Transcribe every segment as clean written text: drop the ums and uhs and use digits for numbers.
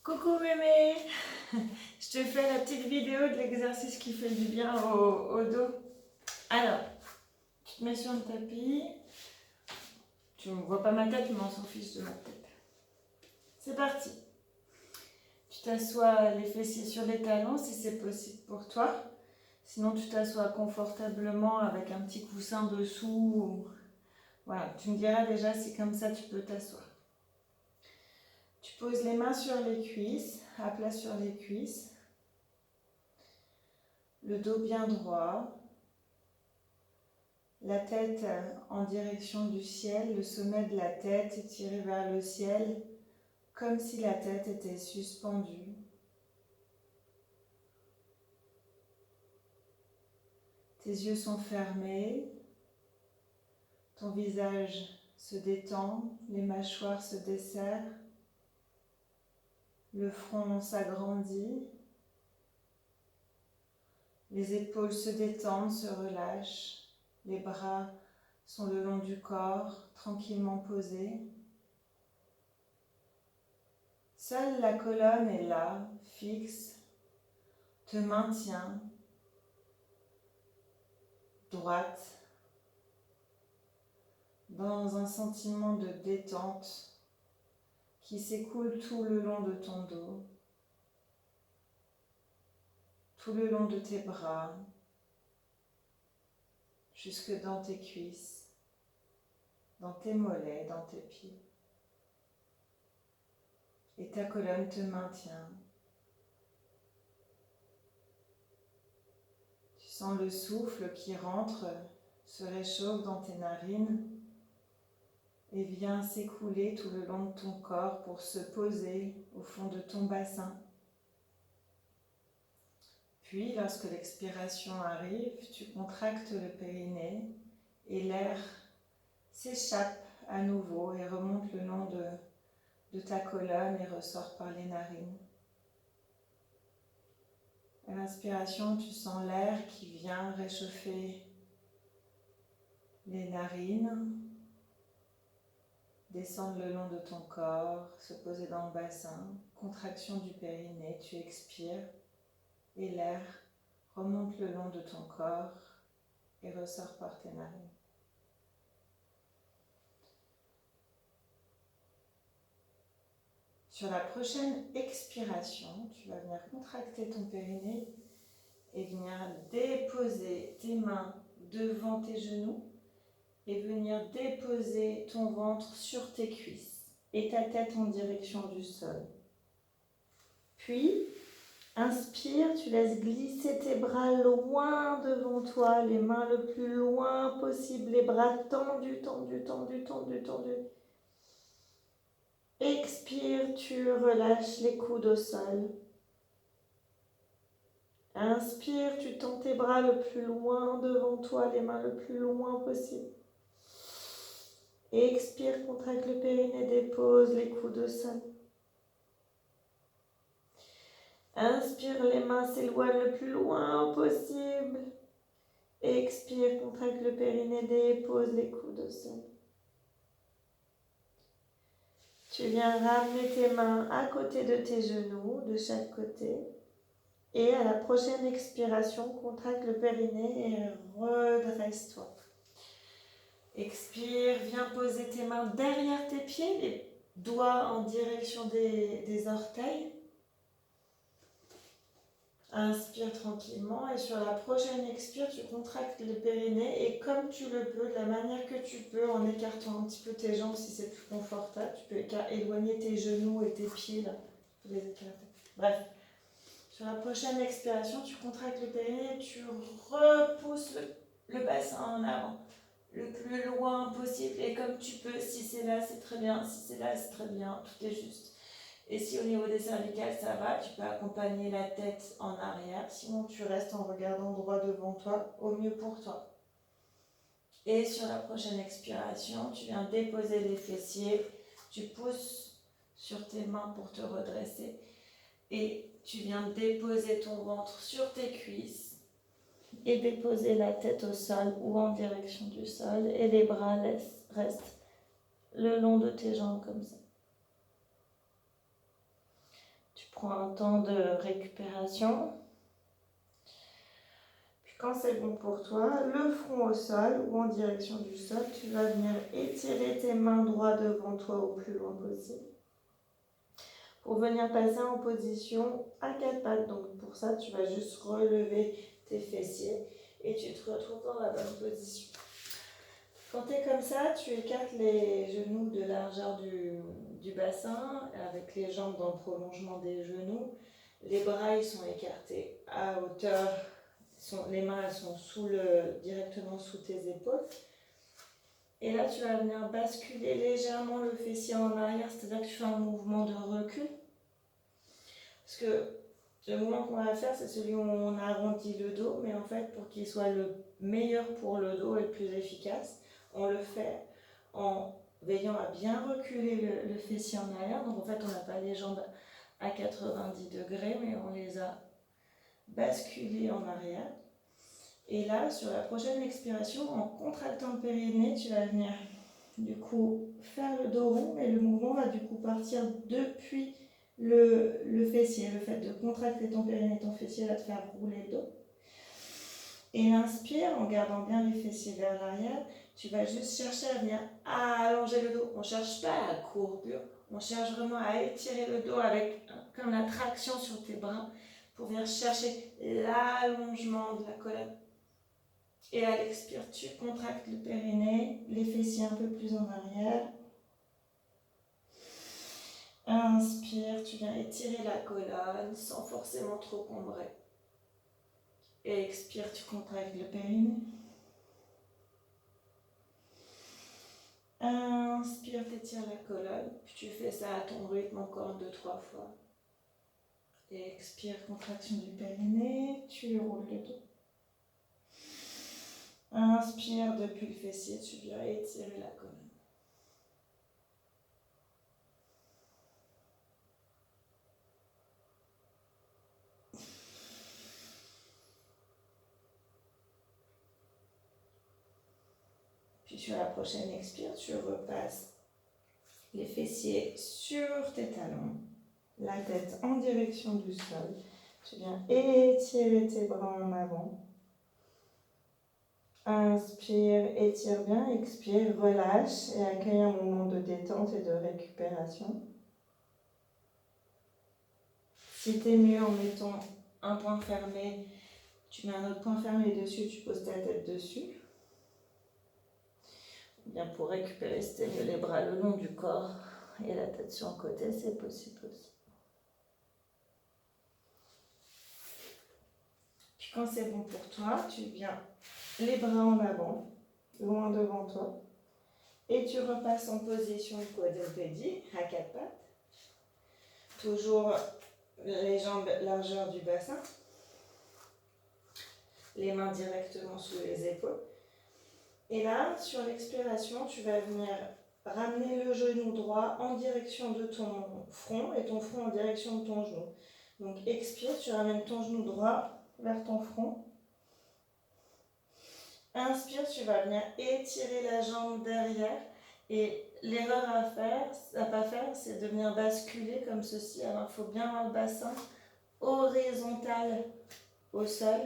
Coucou mémé. Je te fais la petite vidéo de l'exercice qui fait du bien au dos. Alors, tu te mets sur le tapis. Tu ne vois pas ma tête, mais on s'en fiche de ma tête. C'est parti. Tu t'assois les fessiers sur les talons si c'est possible pour toi. Sinon, tu t'assois confortablement avec un petit coussin dessous. Voilà, tu me diras déjà si comme ça tu peux t'asseoir. Tu poses les mains sur les cuisses, à plat sur les cuisses. Le dos bien droit. La tête en direction du ciel, le sommet de la tête étiré vers le ciel, comme si la tête était suspendue. Tes yeux sont fermés, ton visage se détend, les mâchoires se desserrent, le front s'agrandit, les épaules se détendent, se relâchent, les bras sont le long du corps, tranquillement posés. Seule la colonne est là, fixe, te maintient, droite, dans un sentiment de détente qui s'écoule tout le long de ton dos, tout le long de tes bras, jusque dans tes cuisses, dans tes mollets, dans tes pieds. Et ta colonne te maintient. Tu sens le souffle qui rentre, se réchauffe dans tes narines et vient s'écouler tout le long de ton corps pour se poser au fond de ton bassin. Puis, lorsque l'expiration arrive, tu contractes le périnée et l'air s'échappe à nouveau et remonte le long de ta colonne et ressort par les narines. À l'inspiration, tu sens l'air qui vient réchauffer les narines, descendre le long de ton corps, se poser dans le bassin, contraction du périnée, tu expires et l'air remonte le long de ton corps et ressort par tes narines. Sur la prochaine expiration, tu vas venir contracter ton périnée et venir déposer tes mains devant tes genoux et venir déposer ton ventre sur tes cuisses et ta tête en direction du sol. Puis, inspire, tu laisses glisser tes bras loin devant toi, les mains le plus loin possible, les bras tendus, tendus, tendus, tendus, tendus. Expire, tu relâches les coudes au sol. Inspire, tu tends tes bras le plus loin devant toi, les mains le plus loin possible. Expire, contracte le périnée, dépose les coudes au sol. Inspire, les mains s'éloignent le plus loin possible. Expire, contracte le périnée, dépose les coudes au sol. Tu viens ramener tes mains à côté de tes genoux, de chaque côté. Et à la prochaine expiration, contracte le périnée et redresse-toi. Expire, viens poser tes mains derrière tes pieds, les doigts en direction des orteils. Inspire tranquillement et sur la prochaine expire, tu contractes le périnée et comme tu le peux, de la manière que tu peux, en écartant un petit peu tes jambes si c'est plus confortable, tu peux éloigner tes genoux et tes pieds là, tu peux les écarter. Bref, sur la prochaine expiration, tu contractes le périnée et tu repousses le bassin en avant, le plus loin possible et comme tu peux, si c'est là c'est très bien, si c'est là c'est très bien, tout est juste. Et si au niveau des cervicales ça va, tu peux accompagner la tête en arrière, sinon tu restes en regardant droit devant toi, au mieux pour toi. Et sur la prochaine expiration, tu viens déposer les fessiers, tu pousses sur tes mains pour te redresser et tu viens déposer ton ventre sur tes cuisses et déposer la tête au sol ou en direction du sol et les bras restent le long de tes jambes comme ça. prends un temps de récupération. Puis quand c'est bon pour toi, le front au sol ou en direction du sol, tu vas venir étirer tes mains droites devant toi au plus loin possible. Pour venir passer en position à quatre pattes. Donc pour ça, tu vas juste relever tes fessiers et tu te retrouves dans la bonne position. Quand tu es comme ça, tu écartes les genoux de la largeur du bassin avec les jambes dans le prolongement des genoux. Les bras ils sont écartés à hauteur, les mains elles sont directement sous tes épaules. Et là tu vas venir basculer légèrement le fessier en arrière, c'est-à-dire que tu fais un mouvement de recul. Parce que le mouvement qu'on va faire, c'est celui où on arrondit le dos, mais en fait pour qu'il soit le meilleur pour le dos et le plus efficace, on le fait en veillant à bien reculer le fessier en arrière. Donc en fait, on n'a pas les jambes à 90 degrés, mais on les a basculées en arrière. Et là, sur la prochaine expiration, en contractant le périnée, tu vas venir du coup faire le dos rond, mais le mouvement va du coup partir depuis le fessier. Le fait de contracter ton périnée, ton fessier va te faire rouler le dos. Et l'inspire, en gardant bien les fessiers vers l'arrière, tu vas juste chercher à venir allonger le dos. On ne cherche pas la courbure, on cherche vraiment à étirer le dos avec comme la traction sur tes bras pour venir chercher l'allongement de la colonne. Et à l'expire, tu contractes le périnée, les fessiers un peu plus en arrière. Inspire, tu viens étirer la colonne sans forcément trop combrer. Et expire, tu contractes le périnée. Inspire, t'étires la colonne, puis tu fais ça à ton rythme encore 2-3 fois. Et expire, contraction du périnée, tu roules le dos. Inspire depuis le fessier, tu viens étirer la colonne. Puis sur la prochaine expire, tu repasses les fessiers sur tes talons, la tête en direction du sol. Tu viens étirer tes bras en avant. Inspire, étire bien, expire, relâche et accueille un moment de détente et de récupération. Si tu es mieux en mettant un point fermé, tu mets un autre point fermé dessus, tu poses ta tête dessus. Bien pour récupérer, si t'es mieux les bras le long du corps et la tête sur le côté, c'est possible aussi. Puis quand c'est bon pour toi, tu viens les bras en avant, loin devant toi, et tu repasses en position quadrupédie à quatre pattes. Toujours les jambes largeur du bassin, les mains directement sous les épaules. Et là, sur l'expiration, tu vas venir ramener le genou droit en direction de ton front et ton front en direction de ton genou. Donc expire, tu ramènes ton genou droit vers ton front. Inspire, tu vas venir étirer la jambe derrière. Et l'erreur à pas faire, c'est de venir basculer comme ceci. Alors il faut bien avoir le bassin horizontal au sol.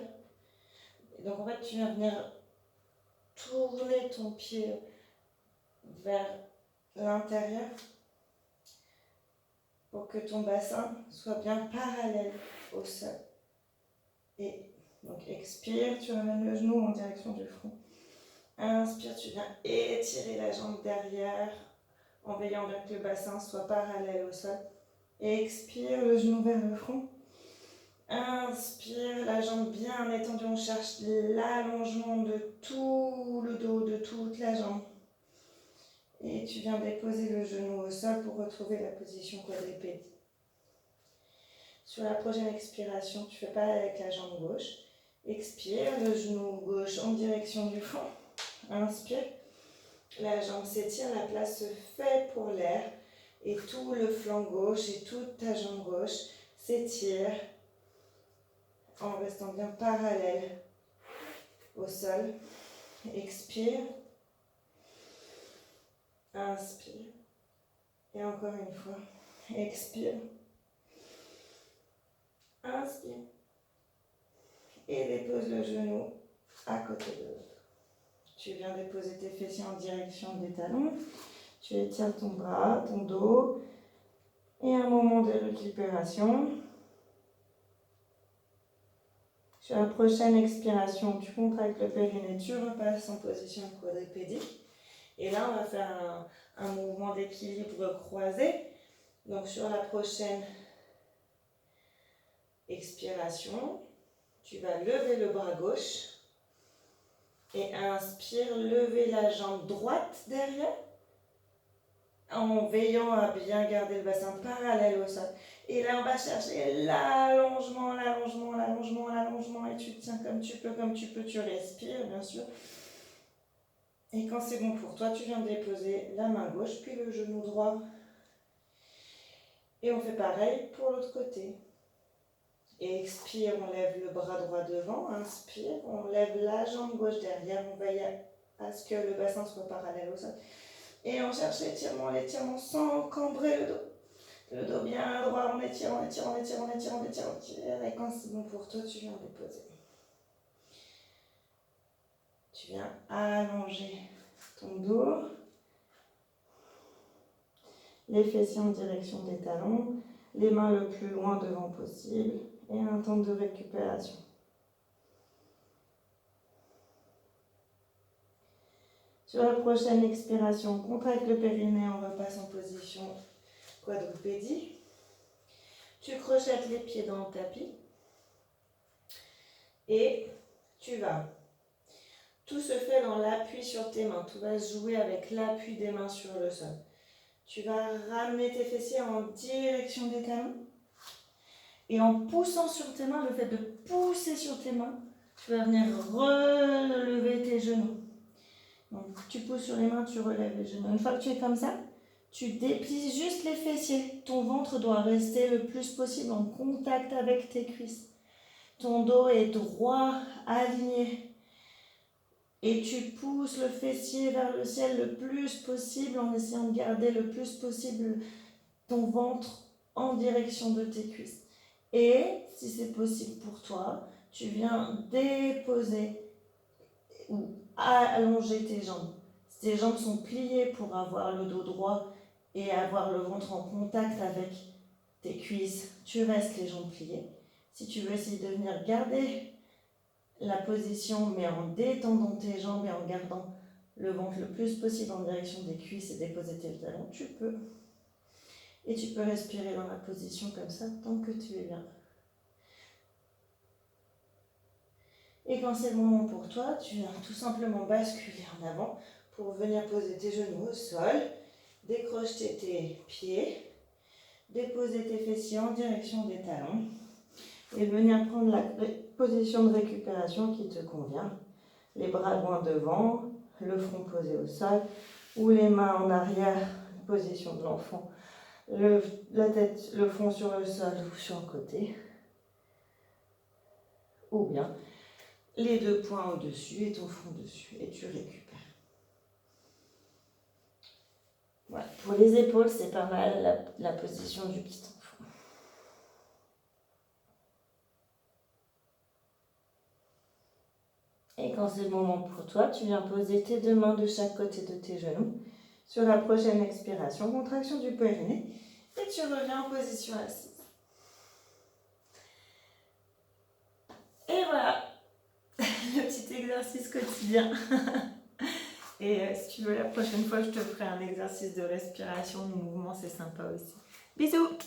Et donc en fait, tu viens venir tourner ton pied vers l'intérieur pour que ton bassin soit bien parallèle au sol. Et donc expire, tu ramènes le genou en direction du front. Inspire, tu viens étirer la jambe derrière en veillant bien que le bassin soit parallèle au sol. Expire, le genou vers le front. Inspire, la jambe bien étendue, on cherche l'allongement de tout le dos, de toute la jambe. Et tu viens déposer le genou au sol pour retrouver la position quadrupédie. Sur la prochaine expiration, tu fais pareil avec la jambe gauche. Expire, le genou gauche en direction du front. Inspire, la jambe s'étire, la place se fait pour l'air. Et tout le flanc gauche et toute ta jambe gauche s'étire en restant bien parallèle au sol. Expire. Inspire. Et encore une fois. Expire. et dépose le genou à côté de l'autre. Tu viens déposer tes fessiers en direction des talons. Tu étires ton bras, ton dos et un moment de récupération. Sur la prochaine expiration, tu contractes le périnée, tu repasses en position quadripédique. Et là, on va faire un mouvement d'équilibre croisé. Donc, sur la prochaine expiration, tu vas lever le bras gauche et inspire, lever la jambe droite derrière en veillant à bien garder le bassin parallèle au sol. Et là, on va chercher l'allongement, l'allongement, l'allongement, l'allongement. Et tu tiens comme tu peux, tu respires, bien sûr. Et quand c'est bon pour toi, tu viens de déposer la main gauche, puis le genou droit. Et on fait pareil pour l'autre côté. Et expire, on lève le bras droit devant. Inspire, on lève la jambe gauche derrière. On veille à ce que le bassin soit parallèle au sol. Et on cherche l'étirement sans cambrer le dos. Le dos bien droit, on étire, on étire, on étire, on étire, on étire, on étire. Et quand c'est bon pour toi, tu viens déposer. Tu viens allonger ton dos. Les fessiers en direction des talons. Les mains le plus loin devant possible. Et un temps de récupération. Sur la prochaine expiration, on contracte le périnée, on repasse en position quadrupédie. Tu crochettes les pieds dans le tapis. Et tu vas. Tout se fait dans l'appui sur tes mains. Tout va se jouer avec l'appui des mains sur le sol. Tu vas ramener tes fessiers en direction des talons. Et en poussant sur tes mains, le fait de pousser sur tes mains, tu vas venir relever tes genoux. Donc tu pousses sur les mains, tu relèves les genoux. Une fois que tu es comme ça, tu déplies juste les fessiers. Ton ventre doit rester le plus possible en contact avec tes cuisses. Ton dos est droit, aligné. Et tu pousses le fessier vers le ciel le plus possible en essayant de garder le plus possible ton ventre en direction de tes cuisses. Et si c'est possible pour toi, tu viens déposer ou allonger tes jambes. Si tes jambes sont pliées pour avoir le dos droit et avoir le ventre en contact avec tes cuisses, tu restes les jambes pliées. Si tu veux essayer de venir garder la position, mais en détendant tes jambes et en gardant le ventre le plus possible en direction des cuisses et déposer tes talons, tu peux. Et tu peux respirer dans la position comme ça tant que tu es bien. Et quand c'est le moment pour toi, tu viens tout simplement basculer en avant pour venir poser tes genoux au sol, décrocher tes pieds, déposer tes fessiers en direction des talons et venir prendre la position de récupération qui te convient. Les bras loin devant, le front posé au sol ou les mains en arrière, position de l'enfant. La tête, le front sur le sol ou sur le côté. Ou bien les deux poings au-dessus et ton front dessus. Et tu récupères. Voilà. Pour les épaules, c'est pas mal la position du petit enfant. Et quand c'est le moment pour toi, tu viens poser tes deux mains de chaque côté de tes genoux. Sur la prochaine expiration, contraction du périnée. Et tu reviens en position assise. Et voilà, le petit exercice quotidien. Et si tu veux, la prochaine fois, je te ferai un exercice de respiration, de mouvement, c'est sympa aussi. Bisous!